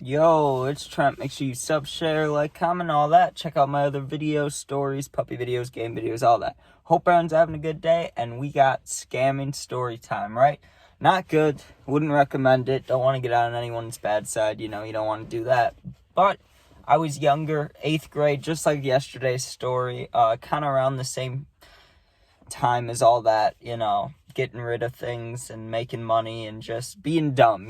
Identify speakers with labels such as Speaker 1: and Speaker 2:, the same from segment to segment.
Speaker 1: Yo, it's Trent. Make sure you sub, share, like, comment, all that. Check out my other videos, stories, puppy videos, game videos, all that. Hope everyone's having a good day, and we got scamming story time, right? Not good. Wouldn't recommend it. Don't want to get on anyone's bad side. You don't want to do that. But I was younger, 8th grade, just like yesterday's story, kind of around the same time as all that, getting rid of things and making money and just being dumb,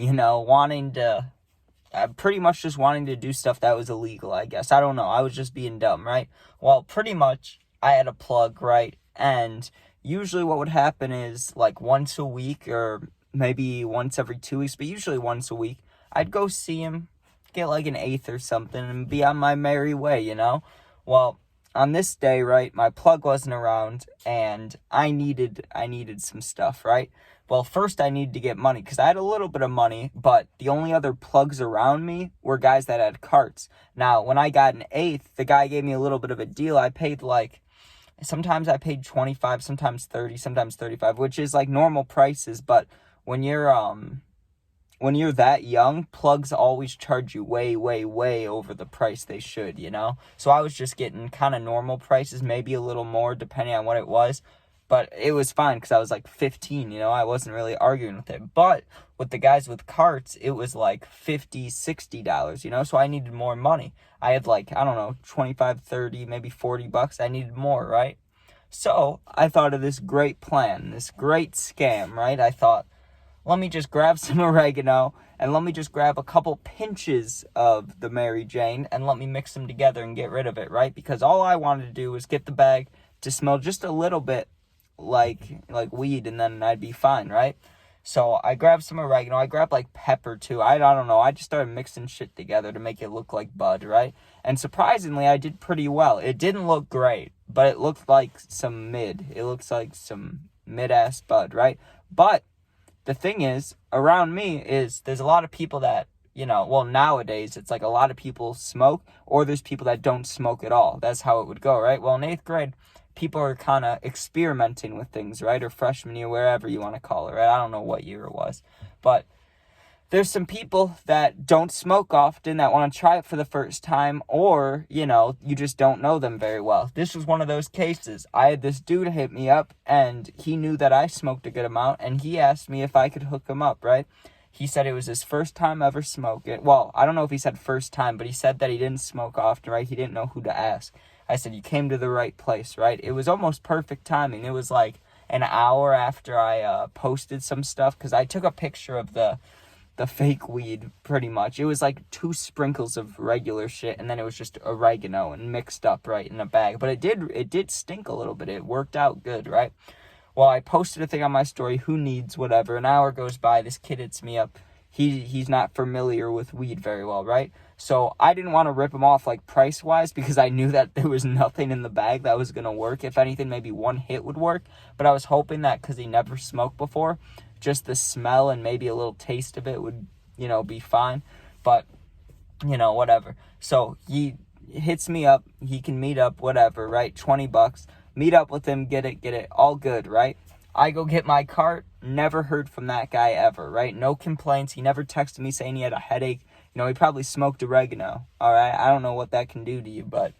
Speaker 1: pretty much just wanting to do stuff that was illegal, I guess. I don't know. I was just being dumb, right? Well, pretty much, I had a plug, right? And usually what would happen is, like, once a week or maybe once every 2 weeks, but usually once a week, I'd go see him, get, like, an eighth or something, and be on my merry way, Well, on this day, right, my plug wasn't around, and I needed some stuff, right? Well, first I needed to get money, because I had a little bit of money, but the only other plugs around me were guys that had carts. Now, when I got an eighth, the guy gave me a little bit of a deal. I paid, sometimes I paid 25, sometimes 30, sometimes 35, which is, normal prices, but when you're that young, plugs always charge you way, way, way over the price they should, So I was just getting kind of normal prices, maybe a little more depending on what it was. But it was fine because I was 15, I wasn't really arguing with it. But with the guys with carts, it was $50, $60, So I needed more money. I had 25, 30, maybe $40. I needed more, right? So I thought of this great plan, this great scam, right? I thought, let me just grab some oregano and let me just grab a couple pinches of the Mary Jane and let me mix them together and get rid of it, right? Because all I wanted to do was get the bag to smell just a little bit like weed, and then I'd be fine, right? So I grabbed some oregano. I grabbed pepper too. I don't know. I just started mixing shit together to make it look like bud, right? And surprisingly, I did pretty well. It didn't look great, but it looked like some mid. It looks like some mid-ass bud, right? But the thing is, around me there's a lot of people that, nowadays it's a lot of people smoke, or there's people that don't smoke at all. That's how it would go, right? Well, in 8th grade, people are kind of experimenting with things, right? Or freshman year, wherever you want to call it, right? I don't know what year it was. But there's some people that don't smoke often that want to try it for the first time, or, you just don't know them very well. This was one of those cases. I had this dude hit me up, and he knew that I smoked a good amount, and he asked me if I could hook him up, right? He said it was his first time ever smoking. Well, I don't know if he said first time, but he said that he didn't smoke often, right? He didn't know who to ask. I said, you came to the right place, right? It was almost perfect timing. It was an hour after I posted some stuff, because I took a picture of the fake weed, pretty much. It was 2 sprinkles of regular shit, and then it was just oregano and mixed up, right, in a bag. But it did stink a little bit. It worked out good, right? Well, I posted a thing on my story, who needs whatever. An hour goes by, this kid hits me up. He's not familiar with weed very well, right? So I didn't want to rip him off price-wise, because I knew that there was nothing in the bag that was going to work. If anything, maybe one hit would work. But I was hoping that because he never smoked before, just the smell and maybe a little taste of it would, be fine. But, whatever. So he hits me up. He can meet up, whatever, right? $20. Meet up with him, get it, all good, right? I go get my cart, never heard from that guy ever, right? No complaints. He never texted me saying he had a headache. He probably smoked oregano, all right? I don't know what that can do to you, but,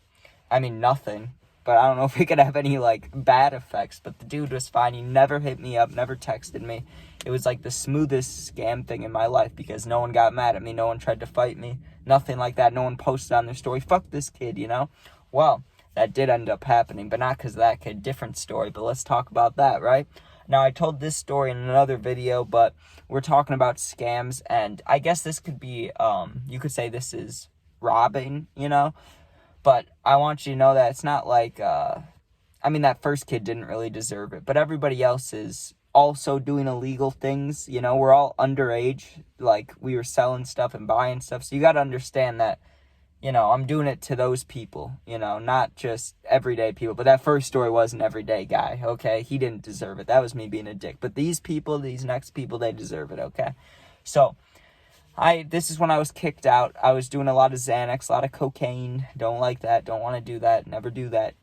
Speaker 1: nothing. But I don't know if it could have any, bad effects. But the dude was fine. He never hit me up, never texted me. It was, the smoothest scam thing in my life, because no one got mad at me. No one tried to fight me. Nothing like that. No one posted on their story, fuck this kid, Well, that did end up happening, but not because of that kid. Different story, but let's talk about that, right? Now, I told this story in another video, but we're talking about scams, and I guess this could be, you could say this is robbing, But I want you to know that it's not that first kid didn't really deserve it, but everybody else is also doing illegal things, We're all underage, we were selling stuff and buying stuff, so you got to understand that, I'm doing it to those people, not just everyday people. But that first story was an everyday guy, okay? He didn't deserve it. That was me being a dick. But these people, these next people, they deserve it, okay? So, this is when I was kicked out. I was doing a lot of Xanax, a lot of cocaine. Don't like that. Don't want to do that. Never do that.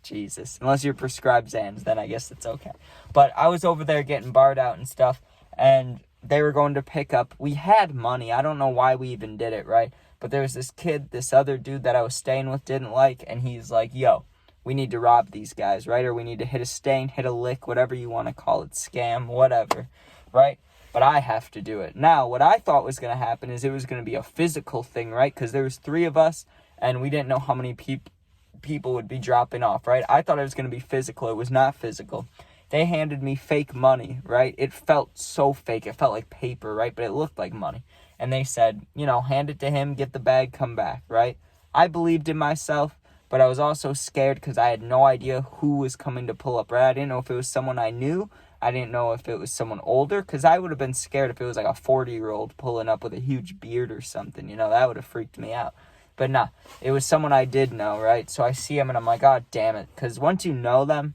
Speaker 1: Jesus. Unless you're prescribed Xans, then I guess it's okay. But I was over there getting barred out and stuff. And they were going to pick up, we had money. I don't know why we even did it, right? But there was this kid, this other dude that I was staying with didn't like, and he's like, yo, we need to rob these guys, right? Or we need to hit a stain, hit a lick, whatever you want to call it, scam, whatever, right? But I have to do it. Now, what I thought was going to happen is it was going to be a physical thing, right? Because there was 3 of us, and we didn't know how many people would be dropping off, right? I thought it was going to be physical. It was not physical. They handed me fake money, right? It felt so fake. It felt like paper, right? But it looked like money. And they said, hand it to him, get the bag, come back, right? I believed in myself, but I was also scared because I had no idea who was coming to pull up, right? I didn't know if it was someone I knew. I didn't know if it was someone older, because I would have been scared if it was like a 40-year-old pulling up with a huge beard or something, that would have freaked me out. But nah, it was someone I did know, right? So I see him and I'm like, God damn it. Because once you know them,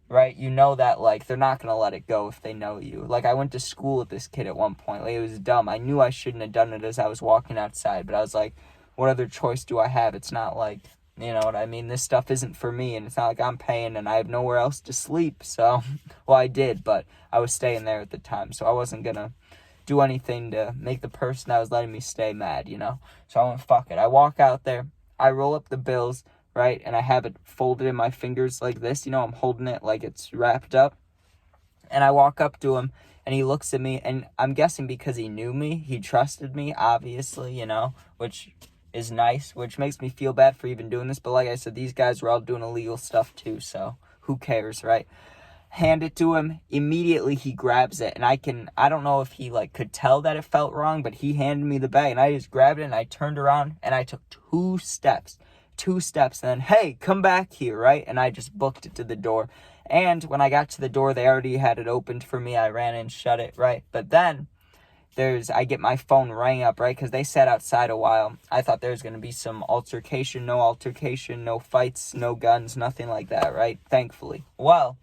Speaker 1: right, you know that, like, they're not going to let it go if they know you. Like, I went to school with this kid at one point. Like, it was dumb. I knew I shouldn't have done it as I was walking outside. But I was like, what other choice do I have? It's not like, you know what I mean? This stuff isn't for me. And it's not like I'm paying and I have nowhere else to sleep. So, well, I did, but I was staying there at the time. So I wasn't going to do anything to make the person that was letting me stay mad, So I went, fuck it. I walk out there. I roll up the bills, right? And I have it folded in my fingers like this. I'm holding it like it's wrapped up. And I walk up to him, and he looks at me. And I'm guessing because he knew me, he trusted me, obviously, which is nice, which makes me feel bad for even doing this. But like I said, these guys were all doing illegal stuff too, so who cares, right? Hand it to him. Immediately he grabs it, and I don't know if he could tell that it felt wrong, but he handed me the bag, and I just grabbed it, and I turned around, and I took 2 steps, and then, hey, come back here, right? And I just booked it to the door. And when I got to the door, they already had it opened for me. I ran and shut it, right? But then I get my phone rang up, right? Because they sat outside a while. I thought there was going to be some altercation, no fights, no guns, nothing like that, right? Thankfully. Well,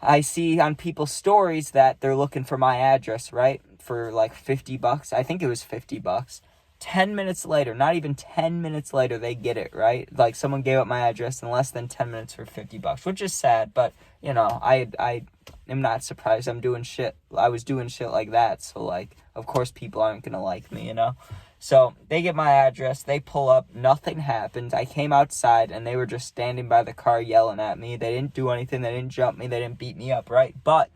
Speaker 1: I see on people's stories that they're looking for my address, right? For like $50. I think it was $50. 10 minutes later, not even 10 minutes later, they get it, right? Like, someone gave up my address in less than 10 minutes for $50, which is sad, but, I am not surprised. I was doing shit like that, so, of course people aren't gonna like me, So, they get my address, they pull up, nothing happened. I came outside, and they were just standing by the car yelling at me. They didn't do anything, they didn't jump me, they didn't beat me up, right? But,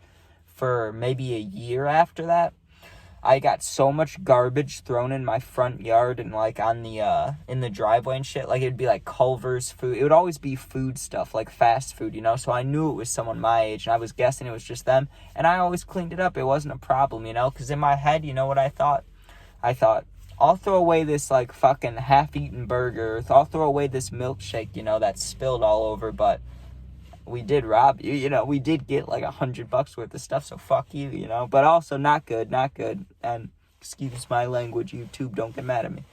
Speaker 1: for maybe a year after that, I got so much garbage thrown in my front yard and on the in the driveway and shit. It'd be Culver's food. It would always be food stuff, fast food, So I knew it was someone my age, and I was guessing it was just them. And I always cleaned it up. It wasn't a problem, because in my head, what I thought? I thought, I'll throw away this fucking half-eaten burger. I'll throw away this milkshake, that's spilled all over, but we did rob you, we did get $100 worth of stuff, so fuck you, but also not good, and excuse my language, YouTube, don't get mad at me.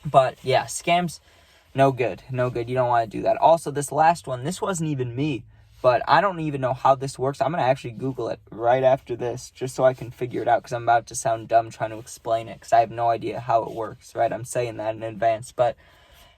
Speaker 1: But yeah, scams, no good, you don't want to do that. Also, this last one, this wasn't even me, but I don't even know how this works. I'm going to actually Google it right after this, just so I can figure it out, because I'm about to sound dumb trying to explain it, because I have no idea how it works, right? I'm saying that in advance, but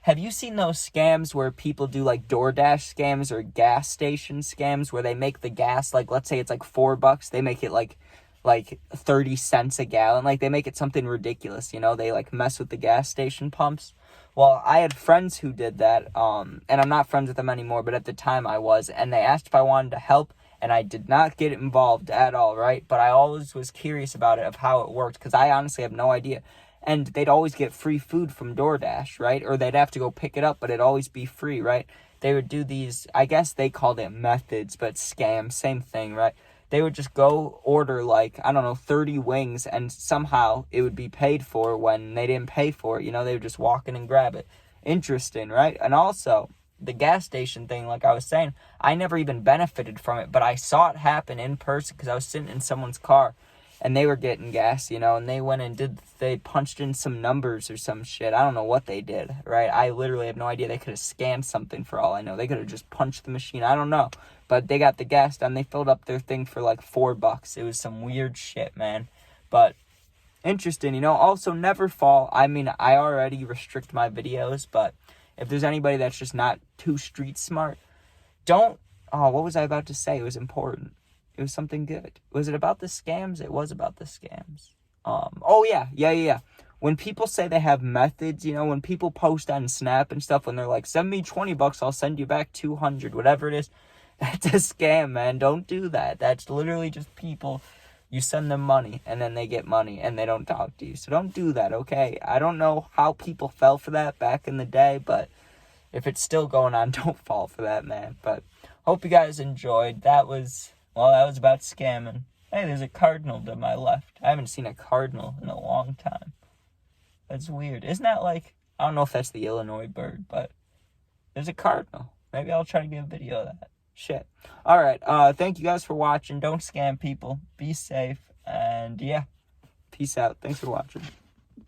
Speaker 1: have you seen those scams where people do DoorDash scams or gas station scams where they make the gas, let's say it's $4, they make it like 30 cents a gallon. They make it something ridiculous, they mess with the gas station pumps. Well, I had friends who did that, and I'm not friends with them anymore, but at the time I was, and they asked if I wanted to help, and I did not get involved at all, right? But I always was curious about it, of how it worked, because I honestly have no idea. And they'd always get free food from DoorDash, right? Or they'd have to go pick it up, but it'd always be free, right? They would do these, I guess they called it methods, but scams, same thing, right? They would just go order 30 wings, and somehow it would be paid for when they didn't pay for it. They would just walk in and grab it. Interesting, right? And also, the gas station thing, like I was saying, I never even benefited from it, but I saw it happen in person because I was sitting in someone's car. And they were getting gas, and they went and they punched in some numbers or some shit. I don't know what they did, right? I literally have no idea. They could have scanned something for all I know. They could have just punched the machine. I don't know. But they got the gas done. They filled up their thing for $4. It was some weird shit, man. But interesting, Also, never fall. I mean, I already restrict my videos, but if there's anybody that's just not too street smart, don't... Oh, what was I about to say? It was important. It was something good. Was it about the scams? It was about the scams. Oh yeah. When people say they have methods, you know, when people post on Snap and stuff, when they're like, send me $20, I'll send you back 200, whatever it is, that's a scam, man. Don't do that. That's literally just people. You send them money, and then they get money, and they don't talk to you. So don't do that, okay? I don't know how people fell for that back in the day, but if it's still going on, don't fall for that, man. But hope you guys enjoyed. That was about scamming. Hey, there's a cardinal to my left. I haven't seen a cardinal in a long time. That's weird. Isn't that like, I don't know if that's the Illinois bird, but there's a cardinal. Maybe I'll try to get a video of that. Shit. Alright, thank you guys for watching. Don't scam people. Be safe. And yeah, peace out. Thanks for watching.